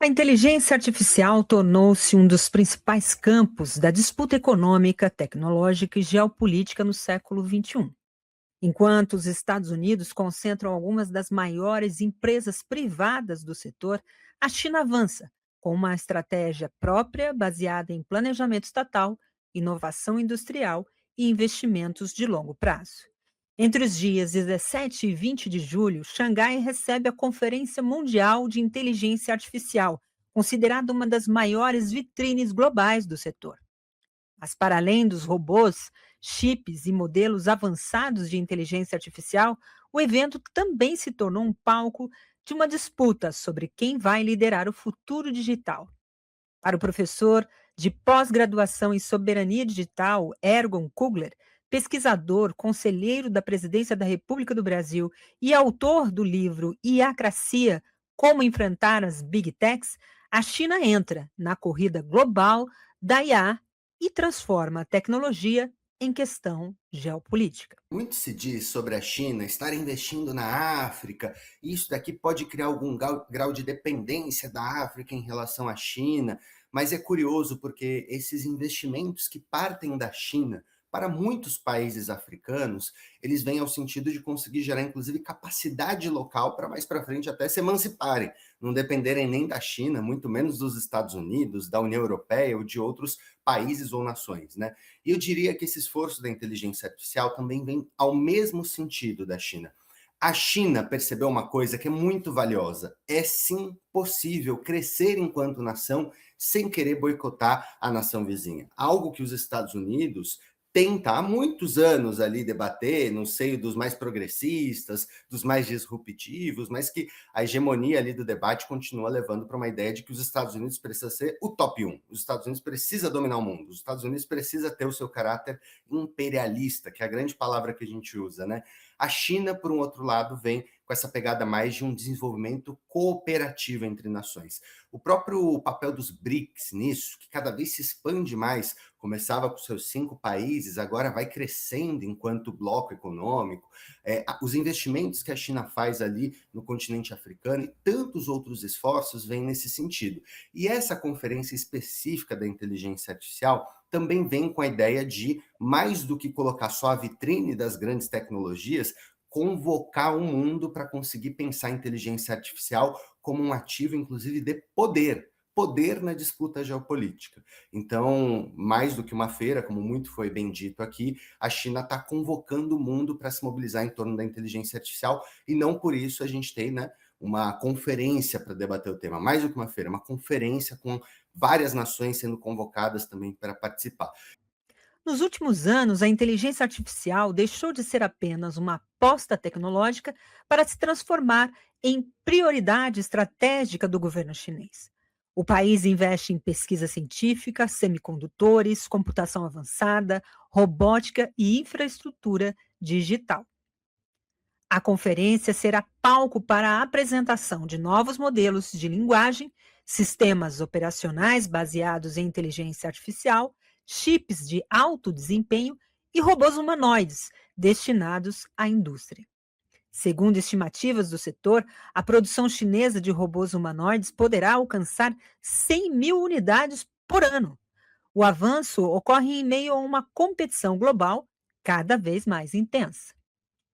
A inteligência artificial tornou-se um dos principais campos da disputa econômica, tecnológica e geopolítica no século XXI. Enquanto os Estados Unidos concentram algumas das maiores empresas privadas do setor, a China avança com uma estratégia própria baseada em planejamento estatal, inovação industrial e investimentos de longo prazo. Entre os dias 17 e 20 de julho, Xangai recebe a Conferência Mundial de Inteligência Artificial, considerada uma das maiores vitrines globais do setor. Mas, para além dos robôs, chips e modelos avançados de inteligência artificial, o evento também se tornou um palco de uma disputa sobre quem vai liderar o futuro digital. Para o professor de pós-graduação em soberania digital, Ergon Kugler, pesquisador, conselheiro da Presidência da República do Brasil e autor do livro Iacracia: Como Enfrentar as Big Techs, a China entra na corrida global da IA e transforma a tecnologia em questão geopolítica. Muito se diz sobre a China estar investindo na África, e isso daqui pode criar algum grau de dependência da África em relação à China, mas é curioso porque esses investimentos que partem da China para muitos países africanos, eles vêm ao sentido de conseguir gerar inclusive capacidade local para mais para frente até se emanciparem, não dependerem nem da China, muito menos dos Estados Unidos, da União Europeia ou de outros países ou nações, né? E eu diria que esse esforço da inteligência artificial também vem ao mesmo sentido da China. A China percebeu uma coisa que é muito valiosa. É sim possível crescer enquanto nação sem querer boicotar a nação vizinha. Algo que os Estados Unidos tenta há muitos anos ali debater no seio dos mais progressistas, dos mais disruptivos, mas que a hegemonia ali do debate continua levando para uma ideia de que os Estados Unidos precisa ser o top 1. Os Estados Unidos precisa dominar o mundo. Os Estados Unidos precisa ter o seu caráter imperialista, que é a grande palavra que a gente usa, né? A China, por um outro lado, vem com essa pegada mais de um desenvolvimento cooperativo entre nações. O próprio papel dos BRICS nisso, que cada vez se expande mais, começava com seus 5 países, agora vai crescendo enquanto bloco econômico. Os investimentos que a China faz ali no continente africano e tantos outros esforços vêm nesse sentido. E essa conferência específica da inteligência artificial também vem com a ideia de, mais do que colocar só a vitrine das grandes tecnologias, convocar o mundo para conseguir pensar a inteligência artificial como um ativo, inclusive, de poder na disputa geopolítica. Então, mais do que uma feira, como muito foi bem dito aqui, a China está convocando o mundo para se mobilizar em torno da inteligência artificial, e não por isso a gente tem, né, uma conferência para debater o tema. Mais do que uma feira, uma conferência com várias nações sendo convocadas também para participar. Nos últimos anos, a inteligência artificial deixou de ser apenas uma aposta tecnológica para se transformar em prioridade estratégica do governo chinês. O país investe em pesquisa científica, semicondutores, computação avançada, robótica e infraestrutura digital. A conferência será palco para a apresentação de novos modelos de linguagem, sistemas operacionais baseados em inteligência artificial, chips de alto desempenho e robôs humanoides destinados à indústria. Segundo estimativas do setor, a produção chinesa de robôs humanoides poderá alcançar 100 mil unidades por ano. O avanço ocorre em meio a uma competição global cada vez mais intensa.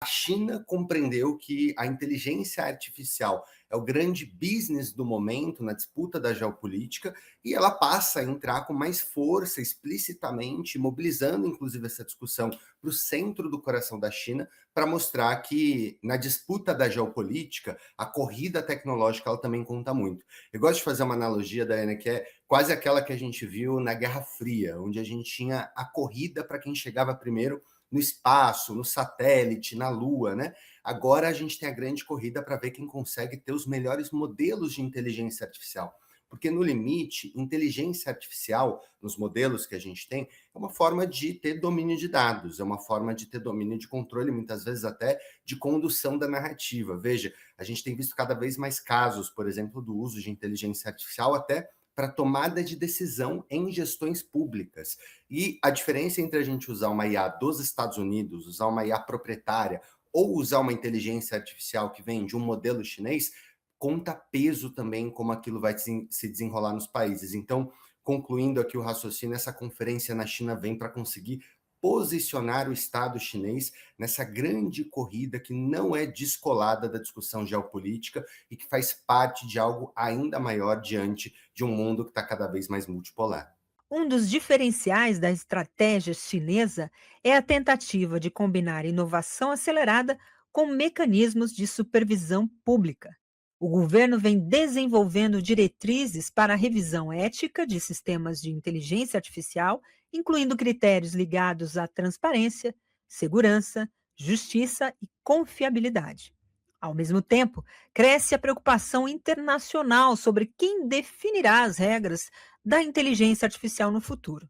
A China compreendeu que a inteligência artificial é o grande business do momento na disputa da geopolítica, e ela passa a entrar com mais força explicitamente, mobilizando inclusive essa discussão para o centro do coração da China, para mostrar que na disputa da geopolítica, a corrida tecnológica ela também conta muito. Eu gosto de fazer uma analogia, Diana, que é quase aquela que a gente viu na Guerra Fria, onde a gente tinha a corrida para quem chegava primeiro no espaço, no satélite, na Lua, né? Agora a gente tem a grande corrida para ver quem consegue ter os melhores modelos de inteligência artificial. Porque, no limite, inteligência artificial, nos modelos que a gente tem, é uma forma de ter domínio de dados, é uma forma de ter domínio de controle, muitas vezes até de condução da narrativa. Veja, a gente tem visto cada vez mais casos, por exemplo, do uso de inteligência artificial até para tomada de decisão em gestões públicas. E a diferença entre a gente usar uma IA dos Estados Unidos, usar uma IA proprietária, ou usar uma inteligência artificial que vem de um modelo chinês, conta peso também como aquilo vai se desenrolar nos países. Então, concluindo aqui o raciocínio, essa conferência na China vem para conseguir posicionar o Estado chinês nessa grande corrida que não é descolada da discussão geopolítica e que faz parte de algo ainda maior diante de um mundo que está cada vez mais multipolar. Um dos diferenciais da estratégia chinesa é a tentativa de combinar inovação acelerada com mecanismos de supervisão pública. O governo vem desenvolvendo diretrizes para a revisão ética de sistemas de inteligência artificial, incluindo critérios ligados à transparência, segurança, justiça e confiabilidade. Ao mesmo tempo, cresce a preocupação internacional sobre quem definirá as regras da inteligência artificial no futuro.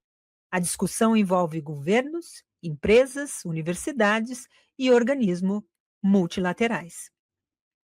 A discussão envolve governos, empresas, universidades e organismos multilaterais.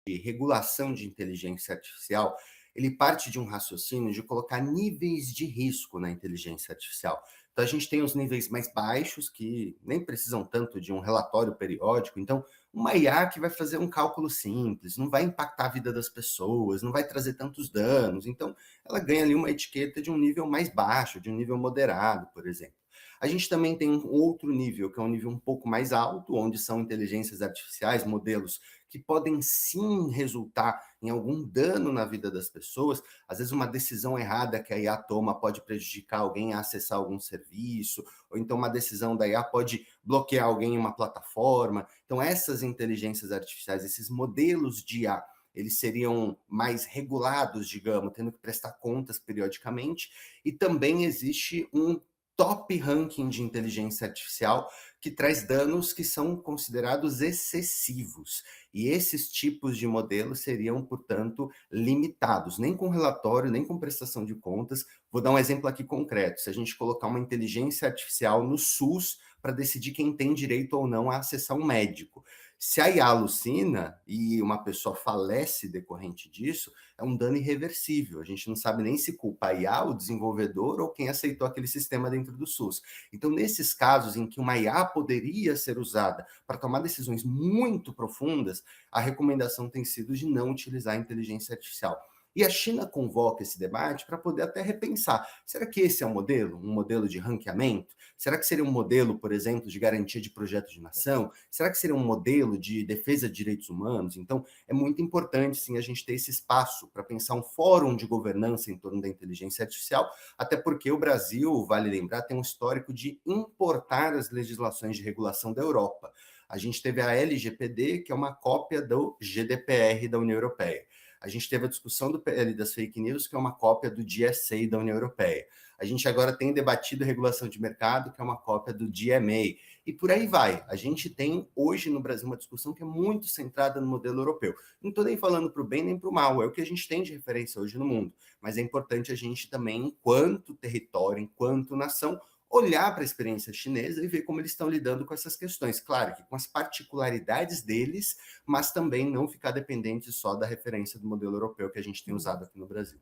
De regulação de inteligência artificial, ele parte de um raciocínio de colocar níveis de risco na inteligência artificial. Então, a gente tem os níveis mais baixos, que nem precisam tanto de um relatório periódico. Então, uma IA que vai fazer um cálculo simples, não vai impactar a vida das pessoas, não vai trazer tantos danos. Então, ela ganha ali uma etiqueta de um nível mais baixo, de um nível moderado, por exemplo. A gente também tem um outro nível, que é um nível um pouco mais alto, onde são inteligências artificiais, modelos que podem sim resultar em algum dano na vida das pessoas. Às vezes uma decisão errada que a IA toma pode prejudicar alguém a acessar algum serviço, ou então uma decisão da IA pode bloquear alguém em uma plataforma. Então essas inteligências artificiais, esses modelos de IA, eles seriam mais regulados, digamos, tendo que prestar contas periodicamente. E também existe um top ranking de inteligência artificial que traz danos que são considerados excessivos. E esses tipos de modelos seriam, portanto, limitados, nem com relatório, nem com prestação de contas. Vou dar um exemplo aqui concreto. Se a gente colocar uma inteligência artificial no SUS para decidir quem tem direito ou não a acessar um médico. Se a IA alucina e uma pessoa falece decorrente disso, é um dano irreversível. A gente não sabe nem se culpa a IA, o desenvolvedor ou quem aceitou aquele sistema dentro do SUS. Então, nesses casos em que uma IA poderia ser usada para tomar decisões muito profundas, a recomendação tem sido de não utilizar a inteligência artificial. E a China convoca esse debate para poder até repensar. Será que esse é um modelo de ranqueamento? Será que seria um modelo, por exemplo, de garantia de projeto de nação? Será que seria um modelo de defesa de direitos humanos? Então, é muito importante, sim, a gente ter esse espaço para pensar um fórum de governança em torno da inteligência artificial, até porque o Brasil, vale lembrar, tem um histórico de importar as legislações de regulação da Europa. A gente teve a LGPD, que é uma cópia do GDPR da União Europeia. A gente teve a discussão do PL das fake news, que é uma cópia do GSA da União Europeia. A gente agora tem debatido a regulação de mercado, que é uma cópia do DMA. E por aí vai. A gente tem hoje no Brasil uma discussão que é muito centrada no modelo europeu. Não estou nem falando para o bem nem para o mal, é o que a gente tem de referência hoje no mundo. Mas é importante a gente também, enquanto território, enquanto nação, olhar para a experiência chinesa e ver como eles estão lidando com essas questões. Claro que com as particularidades deles, mas também não ficar dependente só da referência do modelo europeu que a gente tem usado aqui no Brasil.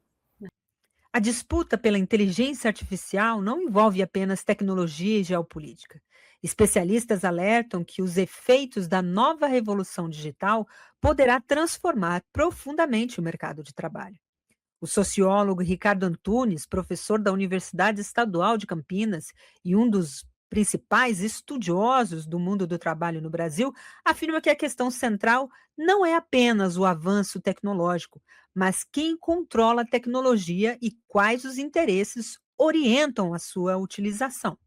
A disputa pela inteligência artificial não envolve apenas tecnologia e geopolítica. Especialistas alertam que os efeitos da nova revolução digital poderá transformar profundamente o mercado de trabalho. O sociólogo Ricardo Antunes, professor da Universidade Estadual de Campinas e um dos principais estudiosos do mundo do trabalho no Brasil, afirma que a questão central não é apenas o avanço tecnológico, mas quem controla a tecnologia e quais os interesses orientam a sua utilização.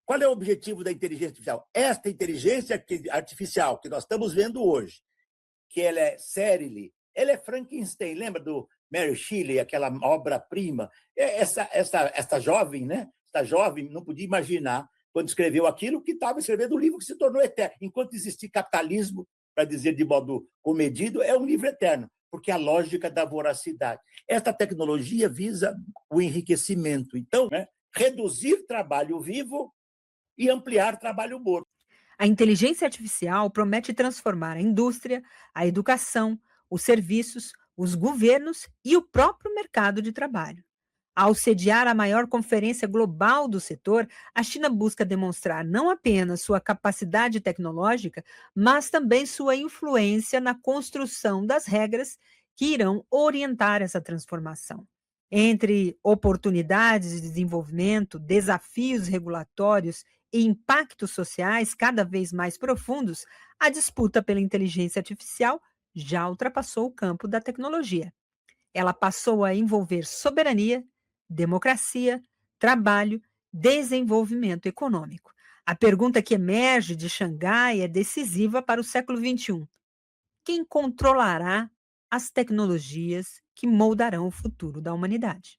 Qual é o objetivo da inteligência artificial? Esta inteligência artificial que nós estamos vendo hoje, que ela é Cerile, ela é Frankenstein. Lembra do Mary Shelley, aquela obra-prima? Essa jovem, né? Essa jovem não podia imaginar, quando escreveu aquilo, que estava escrevendo um livro que se tornou eterno. Enquanto existir capitalismo, para dizer de modo comedido, é um livro eterno, porque é a lógica da voracidade. Esta tecnologia visa o enriquecimento. Então, né, reduzir trabalho vivo e ampliar trabalho morto. A inteligência artificial promete transformar a indústria, a educação, os serviços, os governos e o próprio mercado de trabalho. Ao sediar a maior conferência global do setor, a China busca demonstrar não apenas sua capacidade tecnológica, mas também sua influência na construção das regras que irão orientar essa transformação. Entre oportunidades de desenvolvimento, desafios regulatórios e impactos sociais cada vez mais profundos, a disputa pela inteligência artificial já ultrapassou o campo da tecnologia. Ela passou a envolver soberania, democracia, trabalho, desenvolvimento econômico. A pergunta que emerge de Xangai é decisiva para o século XXI. Quem controlará as tecnologias que moldarão o futuro da humanidade?